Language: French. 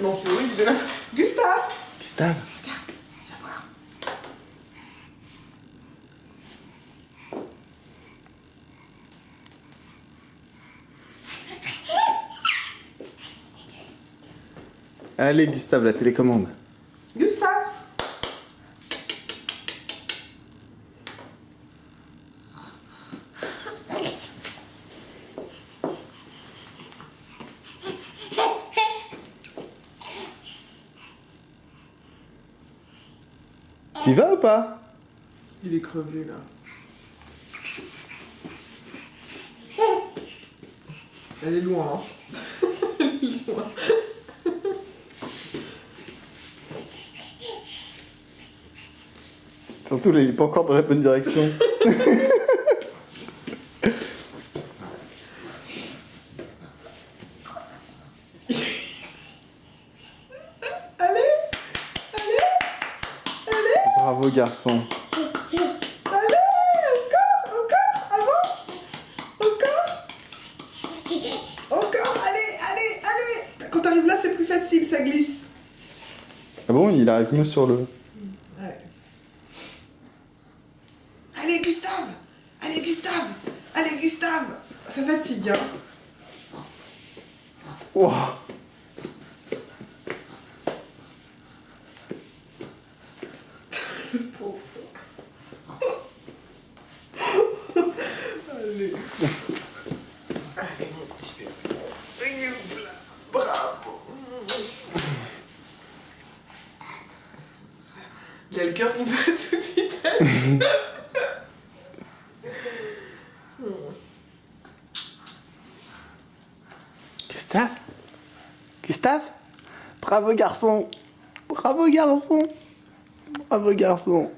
Non, c'est horrible de la... Gustave! Gustave? Regarde, viens voir. Allez, Gustave, la télécommande. Gustave! T'y vas ou pas? Il est crevé là. Elle est loin. Hein. Elle est loin. Surtout, là, il est pas encore dans la bonne direction. Allez! Bravo, garçon. Allez! Encore! Avance! Encore! Allez! Quand t'arrives là, c'est plus facile, ça glisse. Ah bon, il arrive mieux sur le... Ouais. Allez, Gustave! Allez, Gustave! Ça fatigue, hein. Ouah. Le pauvre. Allez. Allez, mon petit bébé. Bravo. Il a le cœur qui bat à toute vitesse. Gustave? Gustave? Bravo, garçon. Bravo, garçon. Bravo, garçon.